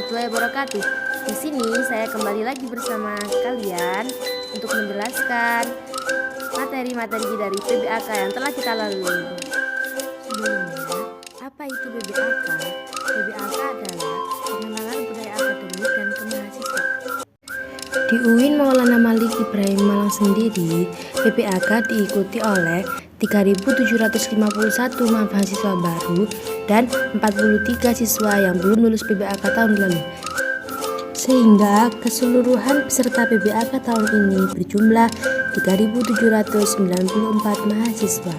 warahmatullahi wabarakatuh. Di sini saya kembali lagi bersama kalian untuk menjelaskan materi-materi dari PBAK yang telah kita lalui. Sebelumnya, apa itu PBAK? PBAK adalah pengenalan budaya akademik dan kemahasiswaan. Di UIN Maulana Malik Ibrahim Malang sendiri, PBAK diikuti oleh 3.751 mahasiswa baru dan 43 siswa yang belum lulus PBAK tahun lalu. Sehingga keseluruhan peserta PBAK tahun ini berjumlah 3.794 mahasiswa.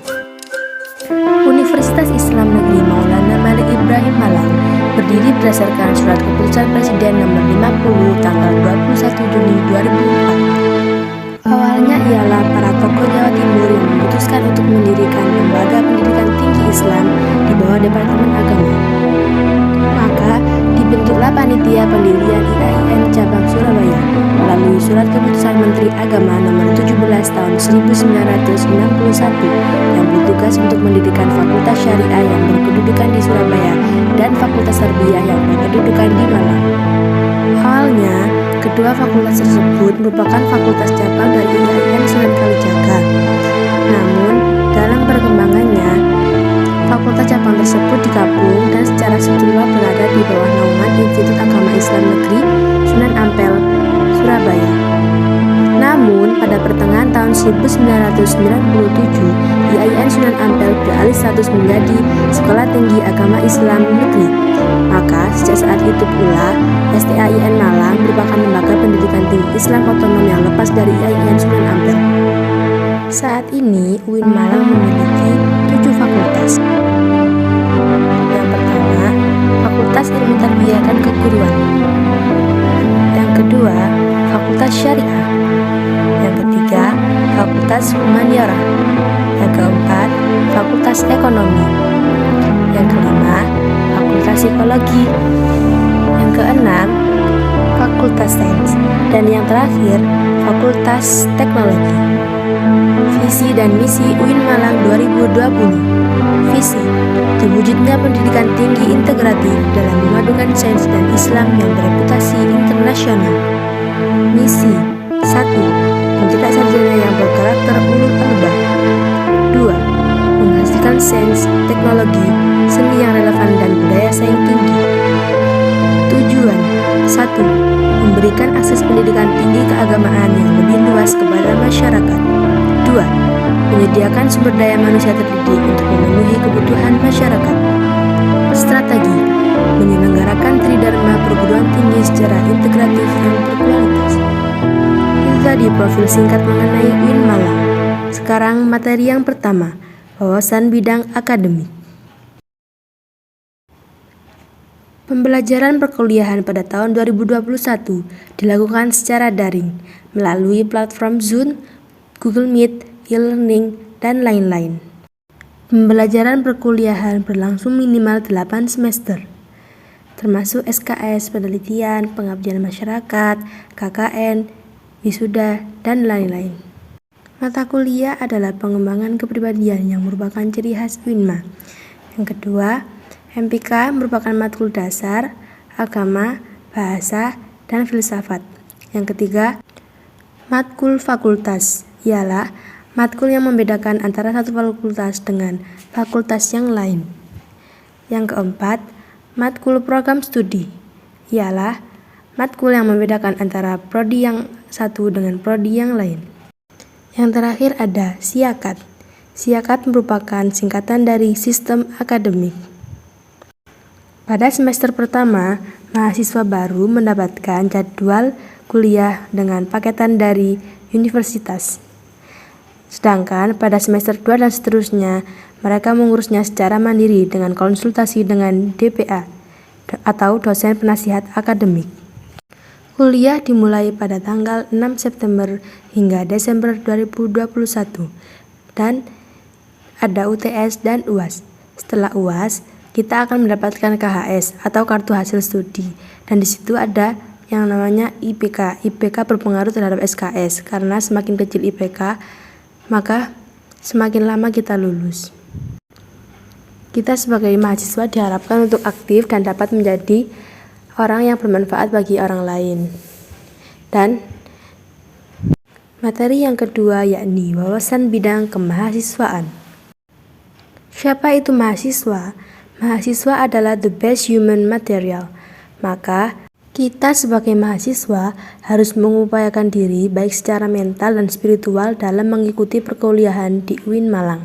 Universitas Islam Negeri Maulana Malik Ibrahim Malang berdiri berdasarkan Surat Keputusan Presiden Nomor 50 tanggal 21 Juni 2004. Awalnya ialah para tokoh Jawa Timur yang memutuskan untuk mendirikan lembaga pendidikan tinggi Islam di bawah Departemen Agama. Maka dibentuklah panitia pendirian IAIN cabang Surabaya melalui Surat Keputusan Menteri Agama Nomor 17 tahun 1961 yang bertugas untuk mendirikan Fakultas Syariah yang berkedudukan di Surabaya dan Fakultas Tarbiyah yang berkedudukan di Malang. Awalnya, kedua fakultas tersebut merupakan fakultas cabang dari IAIN Sunan Kalijaga. Namun, dalam perkembangannya, fakultas cabang tersebut digabung dan secara struktural berada di bawah naungan Institut Agama Islam Negeri Sunan Ampel, Surabaya. Namun, pada pertengahan tahun 1997, IAIN Sunan Ampel beralih status menjadi Sekolah Tinggi Agama Islam Negeri. Maka, sejak saat itu pula, STAIN Malang merupakan lembaga pendidikan tinggi Islam otonom yang lepas dari IAIN Sunan Ampel. Saat ini, UIN Malang memiliki 7 fakultas. Yang pertama, Fakultas Ilmu Tarbiyah dan Keguruan. Yang kedua, Fakultas Syariah. Yang ketiga, Fakultas Humaniora. Yang keempat, Fakultas Ekonomi. Yang kelima, Fakultas Psikologi. Yang keenam, Fakultas Sains. Dan yang terakhir, Fakultas Teknologi. Visi dan misi UIN Malang 2020. Visi: terwujudnya pendidikan tinggi integratif dalam memadukan sains dan Islam yang bereputasi internasional. Misi: 1. Mencetak sarjana yang berkarakter ulul albab. 2. Menghasilkan sains, teknologi, seni yang relevan dan budaya saing tinggi. Tujuan: 1. Memberikan akses pendidikan tinggi keagamaan yang lebih luas kepada masyarakat. 2. Menyediakan sumber daya manusia terdidik untuk memenuhi kebutuhan masyarakat. Strategi: menyelenggarakan tridharma perguruan tinggi secara integratif yang berkualitas. Itu tadi profil singkat mengenai UIN Malang. Sekarang materi yang pertama, wawasan bidang akademik. Pembelajaran perkuliahan pada tahun 2021 dilakukan secara daring melalui platform Zoom, Google Meet, e-learning, dan lain-lain. Pembelajaran perkuliahan berlangsung minimal 8 semester, termasuk SKS, penelitian, pengabdian masyarakat, KKN, wisuda, dan lain-lain. Mata kuliah adalah pengembangan kepribadian yang merupakan ciri khas UINMA. Yang kedua, MPK merupakan matkul dasar, agama, bahasa, dan filsafat. Yang ketiga, matkul fakultas ialah matkul yang membedakan antara satu fakultas dengan fakultas yang lain. Yang keempat, matkul program studi ialah matkul yang membedakan antara prodi yang satu dengan prodi yang lain. Yang terakhir ada siakat. Siakat merupakan singkatan dari sistem akademik. Pada semester pertama, mahasiswa baru mendapatkan jadwal kuliah dengan paketan dari universitas. Sedangkan pada semester 2 dan seterusnya, mereka mengurusnya secara mandiri dengan konsultasi dengan DPA atau dosen penasihat akademik. Kuliah dimulai pada tanggal 6 September hingga Desember 2021 dan ada UTS dan UAS. Setelah UAS, kita akan mendapatkan KHS atau kartu hasil studi, dan di situ ada yang namanya IPK. IPK berpengaruh terhadap SKS karena semakin kecil IPK, maka semakin lama kita lulus. Kita sebagai mahasiswa diharapkan untuk aktif dan dapat menjadi orang yang bermanfaat bagi orang lain. Dan materi yang kedua yakni wawasan bidang kemahasiswaan. Siapa itu mahasiswa? Mahasiswa adalah the best human material. Maka kita sebagai mahasiswa harus mengupayakan diri baik secara mental dan spiritual dalam mengikuti perkuliahan di UIN Malang.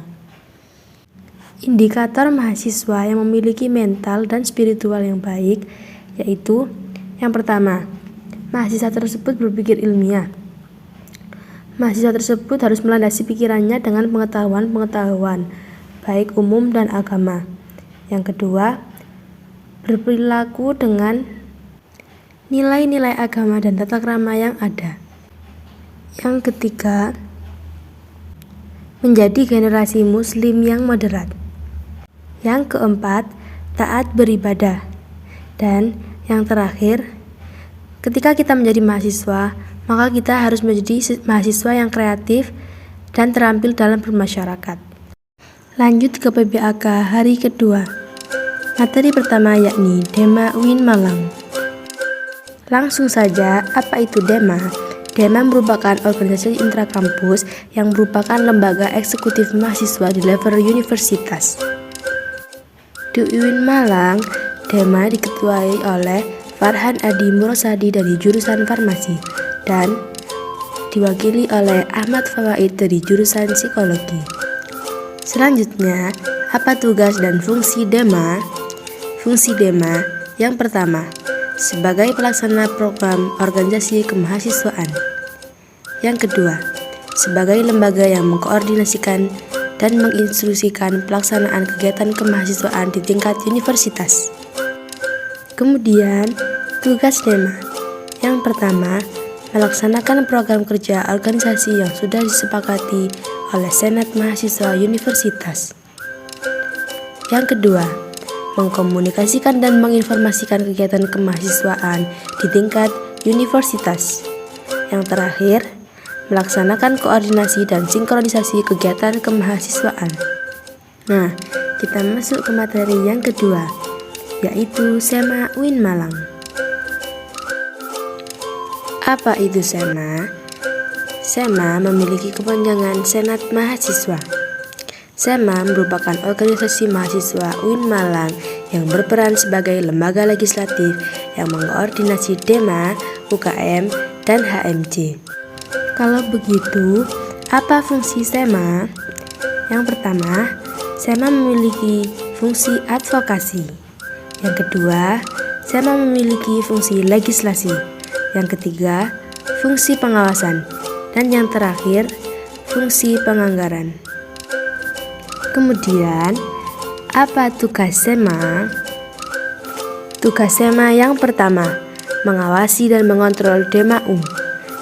Indikator mahasiswa yang memiliki mental dan spiritual yang baik yaitu yang pertama, mahasiswa tersebut berpikir ilmiah. Mahasiswa tersebut harus melandasi pikirannya dengan pengetahuan baik umum dan agama. Yang kedua, berperilaku dengan nilai-nilai agama dan tata krama yang ada. Yang ketiga, menjadi generasi muslim yang moderat. Yang keempat, taat beribadah. Dan yang terakhir, ketika kita menjadi mahasiswa, maka kita harus menjadi mahasiswa yang kreatif dan terampil dalam bermasyarakat. Lanjut ke PBAK hari kedua. Materi pertama yakni Dema UIN Malang. Langsung saja, apa itu Dema? Dema merupakan organisasi intrakampus yang merupakan lembaga eksekutif mahasiswa di level universitas. Di UIN Malang, Dema diketuai oleh Farhan Adi Murosadi dari jurusan farmasi dan diwakili oleh Ahmad Fawaid dari jurusan psikologi. Selanjutnya, apa tugas dan fungsi Dema? Fungsi Dema yang pertama, sebagai pelaksana program organisasi kemahasiswaan. Yang kedua, sebagai lembaga yang mengkoordinasikan dan menginstruksikan pelaksanaan kegiatan kemahasiswaan di tingkat universitas. Kemudian, tugas Dema. Yang pertama, melaksanakan program kerja organisasi yang sudah disepakati oleh Senat Mahasiswa Universitas. Yang kedua, mengkomunikasikan dan menginformasikan kegiatan kemahasiswaan di tingkat universitas. Yang terakhir, melaksanakan koordinasi dan sinkronisasi kegiatan kemahasiswaan. Nah, kita masuk ke materi yang kedua, yaitu SEMA UIN Malang. Apa itu SEMA? SEMA memiliki kepanjangan Senat Mahasiswa. SEMA merupakan organisasi mahasiswa UIN Malang yang berperan sebagai lembaga legislatif yang mengkoordinasi Dema, UKM, dan HMJ. Kalau begitu, apa fungsi SEMA? Yang pertama, SEMA memiliki fungsi advokasi. Yang kedua, SEMA memiliki fungsi legislasi. Yang ketiga, fungsi pengawasan. Dan yang terakhir, fungsi penganggaran. Kemudian, apa tugas SEMA? Tugas SEMA yang pertama, mengawasi dan mengontrol Dema U.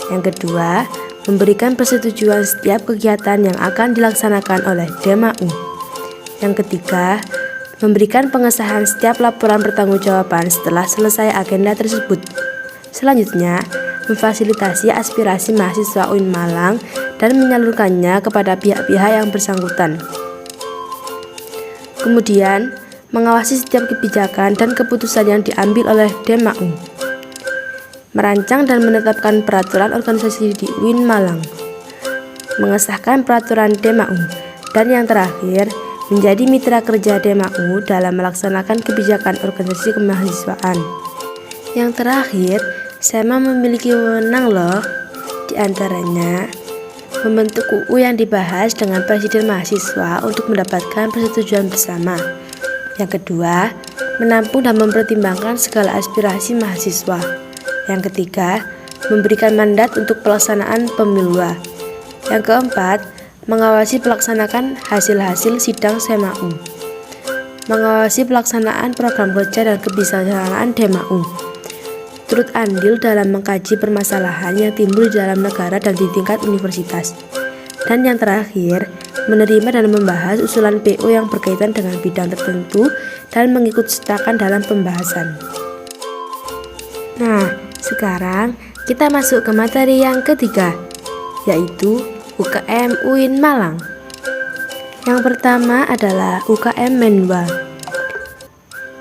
Yang kedua, memberikan persetujuan setiap kegiatan yang akan dilaksanakan oleh Dema U. Yang ketiga, memberikan pengesahan setiap laporan pertanggungjawaban setelah selesai agenda tersebut. Selanjutnya, memfasilitasi aspirasi mahasiswa UIN Malang dan menyalurkannya kepada pihak-pihak yang bersangkutan. Kemudian, mengawasi setiap kebijakan dan keputusan yang diambil oleh Dema U. Merancang dan menetapkan peraturan organisasi di UIN Malang. Mengesahkan peraturan Dema U. Dan yang terakhir, menjadi mitra kerja Dema U dalam melaksanakan kebijakan organisasi kemahasiswaan. Yang terakhir, SEMA memiliki wewenang loh, di antaranya membentuk UU yang dibahas dengan presiden mahasiswa untuk mendapatkan persetujuan bersama. Yang kedua, menampung dan mempertimbangkan segala aspirasi mahasiswa. Yang ketiga, memberikan mandat untuk pelaksanaan pemilu. Yang keempat, mengawasi pelaksanaan hasil-hasil sidang SEMA U. Mengawasi pelaksanaan program kerja dan kebijaksanaan Dema U. Turut andil dalam mengkaji permasalahan yang timbul di dalam negara dan di tingkat universitas. Dan yang terakhir, menerima dan membahas usulan PO yang berkaitan dengan bidang tertentu dan mengikut sertakan dalam pembahasan. Nah, sekarang kita masuk ke materi yang ketiga, yaitu UKM UIN Malang. Yang pertama adalah UKM Menwa.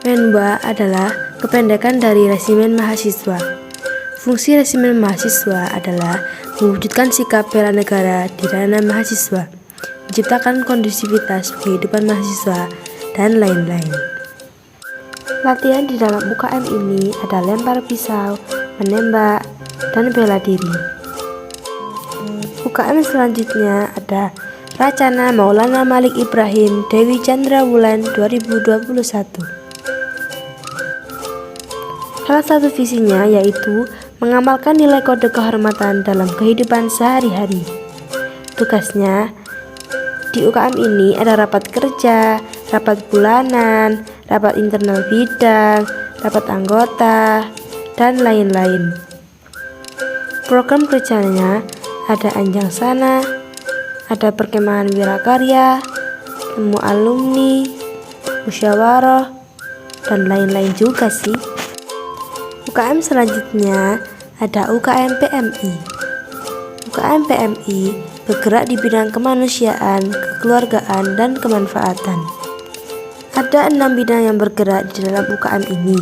Menwa adalah kependekan dari resimen mahasiswa. Fungsi resimen mahasiswa adalah mewujudkan sikap bela negara di ranah mahasiswa, menciptakan kondusivitas kehidupan mahasiswa, dan lain-lain. Latihan di dalam UKM ini ada lempar pisau, menembak, dan bela diri. UKM selanjutnya ada Racana Maulana Malik Ibrahim Dewi Chandra Wulan 2021. Salah satu visinya yaitu mengamalkan nilai kode kehormatan dalam kehidupan sehari-hari. Tugasnya di UKM ini ada rapat kerja, rapat bulanan, rapat internal bidang, rapat anggota, dan lain-lain. Program kerjanya ada Anjang Sana, ada perkemahan wirakarya, temu alumni, musyawarah, dan lain-lain juga sih. UKM selanjutnya ada UKM PMI. UKM PMI bergerak di bidang kemanusiaan, kekeluargaan, dan kemanfaatan. Ada 6 bidang yang bergerak di dalam UKM ini.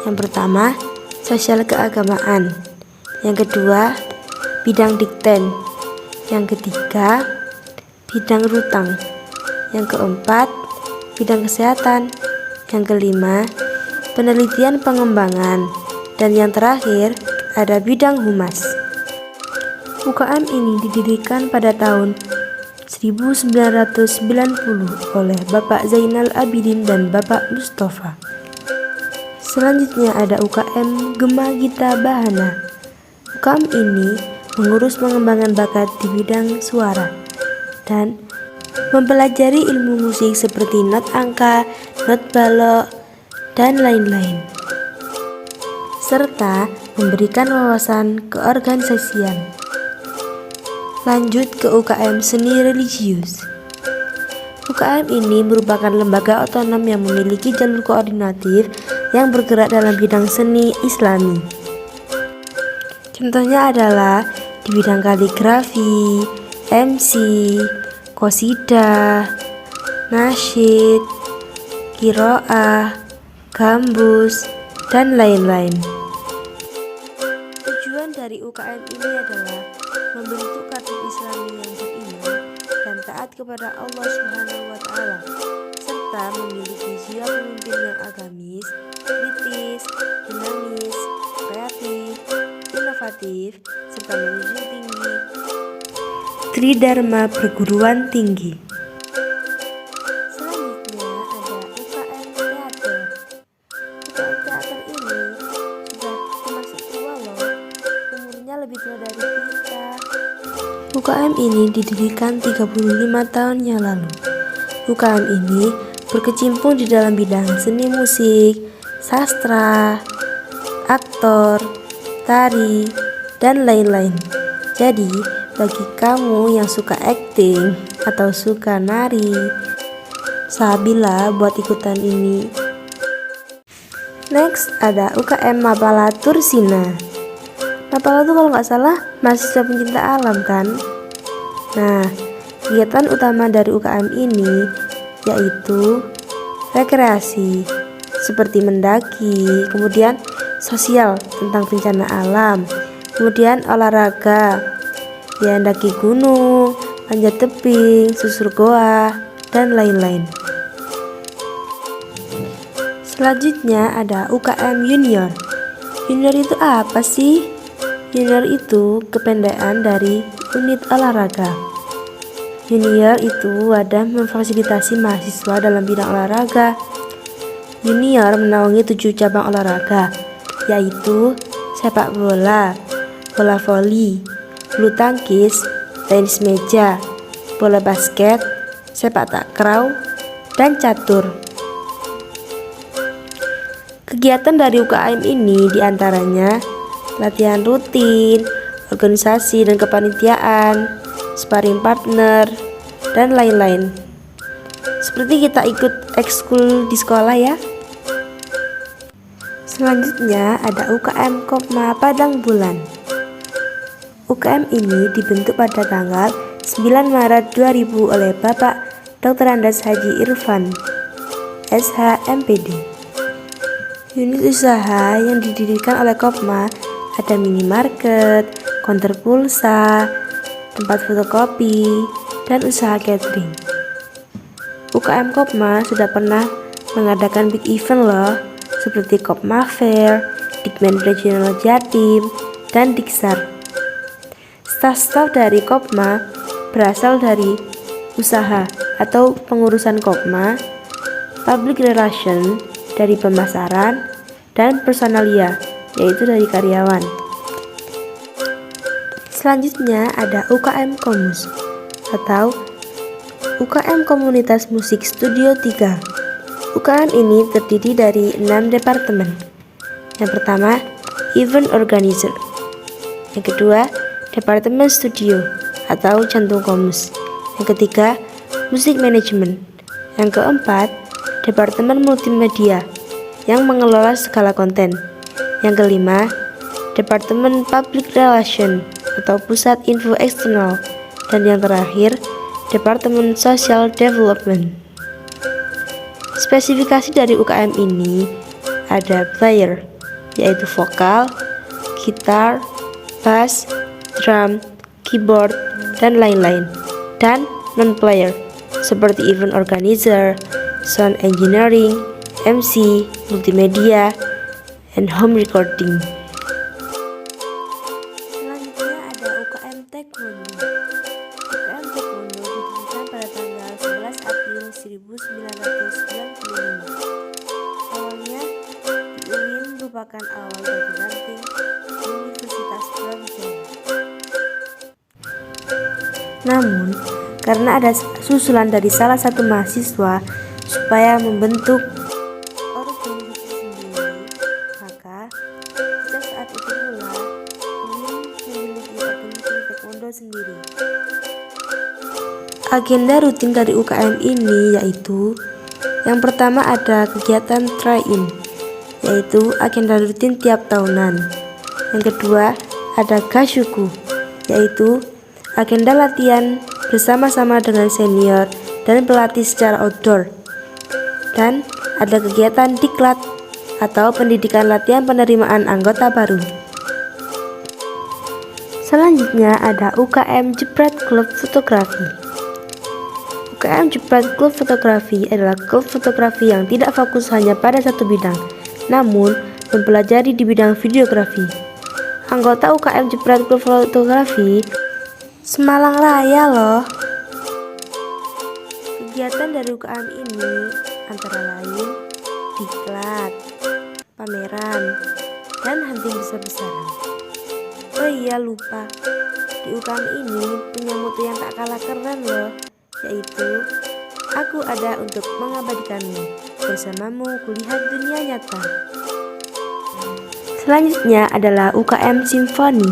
Yang pertama, sosial keagamaan. Yang kedua, bidang dikten. Yang ketiga, bidang rutang. Yang keempat, bidang kesehatan. Yang kelima, penelitian pengembangan. Dan yang terakhir, ada bidang humas. UKM ini didirikan pada tahun 1990 oleh Bapak Zainal Abidin dan Bapak Mustafa. Selanjutnya ada UKM Gema Gita Bahana. UKM ini mengurus pengembangan bakat di bidang suara dan mempelajari ilmu musik seperti not angka, not balok, dan lain-lain, serta memberikan wawasan keorganisasian. Lanjut ke UKM Seni Religius. UKM ini merupakan lembaga otonom yang memiliki jalur koordinatif yang bergerak dalam bidang seni Islami. Contohnya adalah di bidang kaligrafi, MC, qosidah, nasyid, qiraah, gambus, dan lain-lain. Tujuan dari UKM ini adalah membentuk kader Islami yang beriman dan taat kepada Allah SWT, serta memiliki jiwa pemimpin yang agamis, kritis, dinamis, kreatif, inovatif, serta menjunjung tinggi Tridharma Perguruan Tinggi. Selanjutnya ada UKM Teater. UKM Teater ini sudah termasuk tua loh, umurnya lebih tua dari kita. UKM ini didirikan 35 tahun yang lalu. UKM ini berkecimpung di dalam bidang seni musik, sastra, aktor, tari, dan lain-lain. Jadi, bagi kamu yang suka acting atau suka nari, sabilah buat ikutan ini. Next ada UKM Mapala Tursina. Mapala itu kalau nggak salah mahasiswa pencinta alam kan? Nah, kegiatan utama dari UKM ini yaitu rekreasi seperti mendaki, kemudian sosial tentang bencana alam, kemudian olahraga, ya daki gunung, panjat tebing, susur goa, dan lain-lain. Selanjutnya ada UKM Junior. Junior itu apa sih? Junior itu kependekan dari unit olahraga. Junior itu wadah memfasilitasi mahasiswa dalam bidang olahraga. Junior menaungi 7 cabang olahraga, yaitu sepak bola, bola voli, bulu tangkis, tenis meja, bola basket, sepak takraw, dan catur. Kegiatan dari UKM ini diantaranya latihan rutin, organisasi dan kepanitiaan, sparring partner, dan lain-lain. Seperti kita ikut ekskul di sekolah ya. Selanjutnya ada UKM Kopma Padang Bulan. UKM ini dibentuk pada tanggal 9 Maret 2000 oleh Bapak Dr. Andes Haji Irfan, SH MPD. Unit usaha yang didirikan oleh Kopma ada minimarket, konter pulsa, tempat fotokopi, dan usaha catering. UKM Kopma sudah pernah mengadakan big event loh, seperti Kopma Fair, Dikmen Regional Jatim, dan Diksar. Staf-staf dari Kopma berasal dari usaha atau pengurusan Kopma, public relation dari pemasaran, dan personalia, yaitu dari karyawan. Selanjutnya ada UKM Komus atau UKM Komunitas Musik Studio 3. UKM ini terdiri dari 6 departemen. Yang pertama, Event Organizer. Yang kedua, Departemen Studio atau Jantung Komus. Yang ketiga, Musik Management. Yang keempat, Departemen Multimedia yang mengelola segala konten. Yang kelima, Departemen Public Relation atau Pusat Info Eksternal. Dan yang terakhir, Departemen Social Development. Spesifikasi dari UKM ini ada player, yaitu vokal, gitar, bass, drum, keyboard, dan lain-lain. Dan non-player, seperti event organizer, sound engineering, MC, multimedia, and home recording. Selanjutnya ada UKM Taekwondo. UKM Taekwondo didirikan pada tanggal 11 April 1995. Awalnya di UIN merupakan awal dari ranting Universitas Brawijaya. Namun, karena ada susulan dari salah satu mahasiswa supaya membentuk organisasi sendiri, maka sejak saat itu pula UIN memiliki organisasi taekwondo sendiri. Agenda rutin dari UKM ini yaitu yang pertama ada kegiatan try-in, yaitu agenda rutin tiap tahunan. Yang kedua ada gashuku, yaitu agenda latihan bersama-sama dengan senior dan pelatih secara outdoor. Dan ada kegiatan diklat atau pendidikan latihan penerimaan anggota baru. Selanjutnya ada UKM Jepret Klub Fotografi. UKM Jepret Klub Fotografi adalah klub fotografi yang tidak fokus hanya pada satu bidang, namun mempelajari di bidang videografi. Anggota UKM Jepret Klub Fotografi Semalang Raya loh. Kegiatan dari UKM ini antara lain diklat, pameran, dan hunting besar-besaran. Oh iya lupa, di UKM ini punya mutu yang tak kalah keren loh, yaitu aku ada untuk mengabadikanmu, bersamamu kulihat dunia nyata. Selanjutnya adalah UKM Simfoni.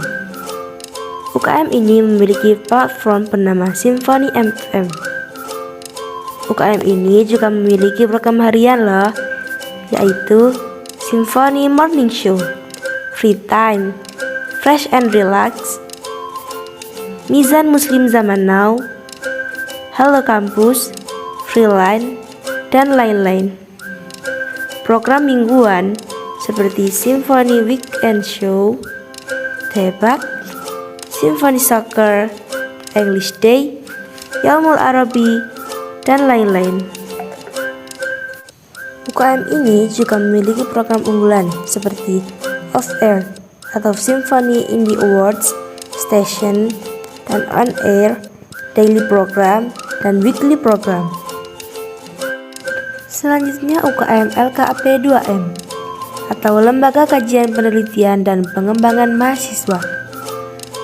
UKM ini memiliki platform bernama Simfoni FM. UKM ini juga memiliki program harian loh, yaitu Simfoni Morning Show, Free Time, Fresh and Relax, Mizan Muslim Zaman Now, Halo Kampus, Freeline, dan lain-lain. Program mingguan seperti Simfoni Weekend Show, Debat, Simfoni Soccer, English Day, Yaumul Arabi, dan lain-lain. UKM ini juga memiliki program unggulan seperti Off Air atau Symphony Indie Awards, Station, dan On Air, Daily Program, dan Weekly Program. Selanjutnya UKM LKP 2M atau Lembaga Kajian Penelitian dan Pengembangan Mahasiswa.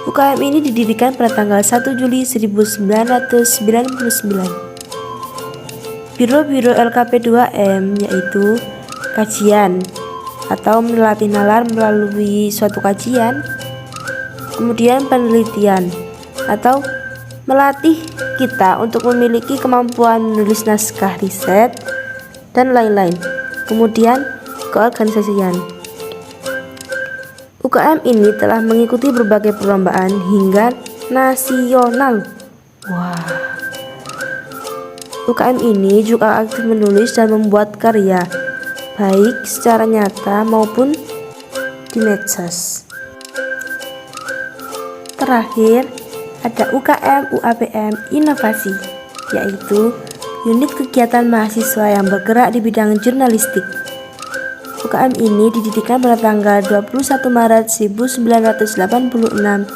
UKM ini didirikan pada tanggal 1 Juli 1999. Biro-biro LKP 2M yaitu kajian atau melatih nalar melalui suatu kajian, kemudian penelitian atau melatih kita untuk memiliki kemampuan menulis naskah riset, dan lain-lain. Kemudian keorganisasian. UKM ini telah mengikuti berbagai perlombaan hingga nasional. Wah. UKM ini juga aktif menulis dan membuat karya, baik secara nyata maupun di medsos. Terakhir, ada UKM UAPM Inovasi, yaitu unit kegiatan mahasiswa yang bergerak di bidang jurnalistik. UKM ini didirikan pada tanggal 21 Maret 1986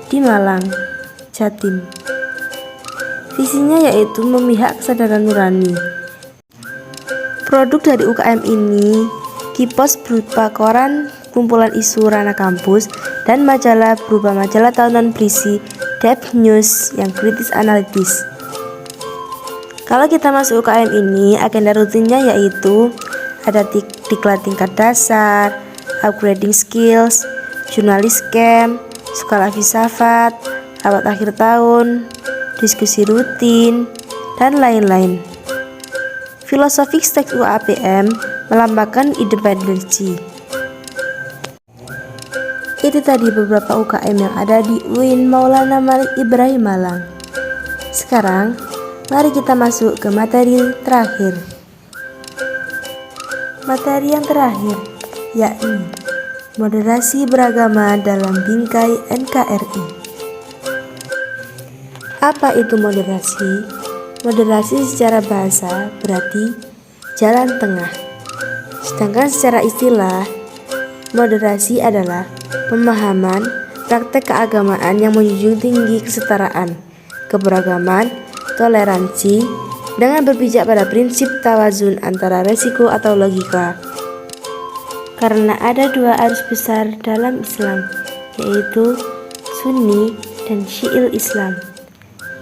di Malang, Jatim. Visinya yaitu memihak kesadaran nurani. Produk dari UKM ini Kipos berupa koran kumpulan isu ranah kampus dan majalah berupa majalah tahunan berisi depth news yang kritis analitis. Kalau kita masuk UKM ini, agenda rutinnya yaitu ada diklat tingkat dasar, upgrading skills, jurnalis camp, sekolah filsafat, rapat akhir tahun, diskusi rutin, dan lain-lain. Filosofi teks UAPM melambangkan independensi. Itu tadi beberapa UKM yang ada di UIN Maulana Malik Ibrahim Malang. Sekarang, mari kita masuk ke materi terakhir. Materi yang terakhir, yakni moderasi beragama dalam bingkai NKRI. Apa itu moderasi? Moderasi secara bahasa berarti jalan tengah. Sedangkan secara istilah, moderasi adalah pemahaman praktek keagamaan yang menjunjung tinggi kesetaraan, keberagaman, toleransi, dengan berpijak pada prinsip tawazun antara resiko atau logika. Karena ada dua arus besar dalam Islam, yaitu Sunni dan Syi'il Islam.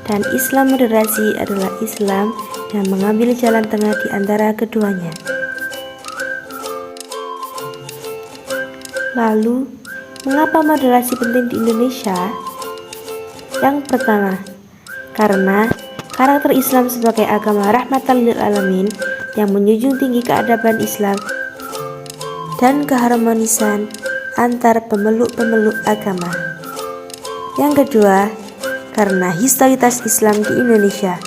Dan Islam moderasi adalah Islam yang mengambil jalan tengah di antara keduanya. Lalu, mengapa moderasi penting di Indonesia? Yang pertama, karena karakter Islam sebagai agama rahmatan lil alamin yang menjunjung tinggi keadaban Islam dan keharmonisan antar pemeluk-pemeluk agama. Yang kedua, karena historitas Islam di Indonesia,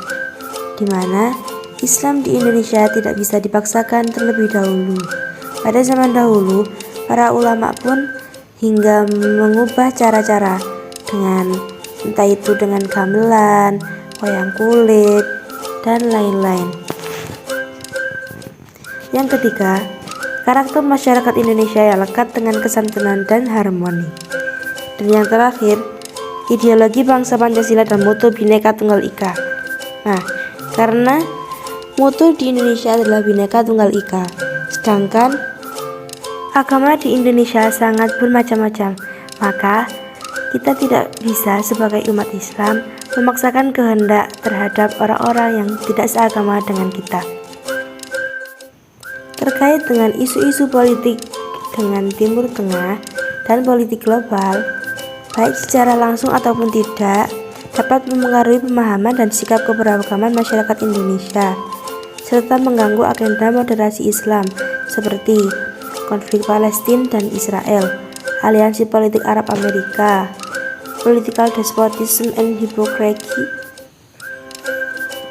di mana Islam di Indonesia tidak bisa dipaksakan terlebih dahulu. Pada zaman dahulu, para ulama pun hingga mengubah cara-cara dengan entah itu dengan gamelan, wayang kulit, dan lain-lain. Yang ketiga, karakter masyarakat Indonesia yang lekat dengan kesantunan dan harmoni. Dan yang terakhir, ideologi bangsa Pancasila dan moto Bhinneka Tunggal Ika. Nah, karena moto di Indonesia adalah Bhinneka Tunggal Ika, sedangkan agama di Indonesia sangat bermacam-macam, maka kita tidak bisa sebagai umat Islam memaksakan kehendak terhadap orang-orang yang tidak seagama dengan kita. Terkait dengan isu-isu politik dengan Timur Tengah dan politik global, baik secara langsung ataupun tidak, dapat mempengaruhi pemahaman dan sikap keberagaman masyarakat Indonesia, serta mengganggu agenda moderasi Islam seperti konflik Palestina dan Israel, aliansi politik Arab Amerika, political despotism and hypocrisy,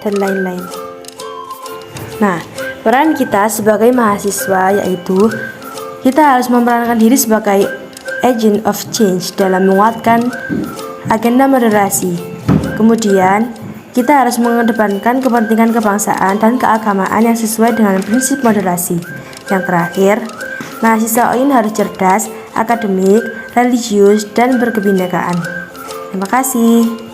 dan lain-lain. Nah, peran kita sebagai mahasiswa yaitu kita harus memerankan diri sebagai agent of change dalam menguatkan agenda moderasi. Kemudian, kita harus mengedepankan kepentingan kebangsaan dan keagamaan yang sesuai dengan prinsip moderasi. Yang terakhir, mahasiswa UIN harus cerdas, akademik, religius, dan berkebinekaan. Terima kasih.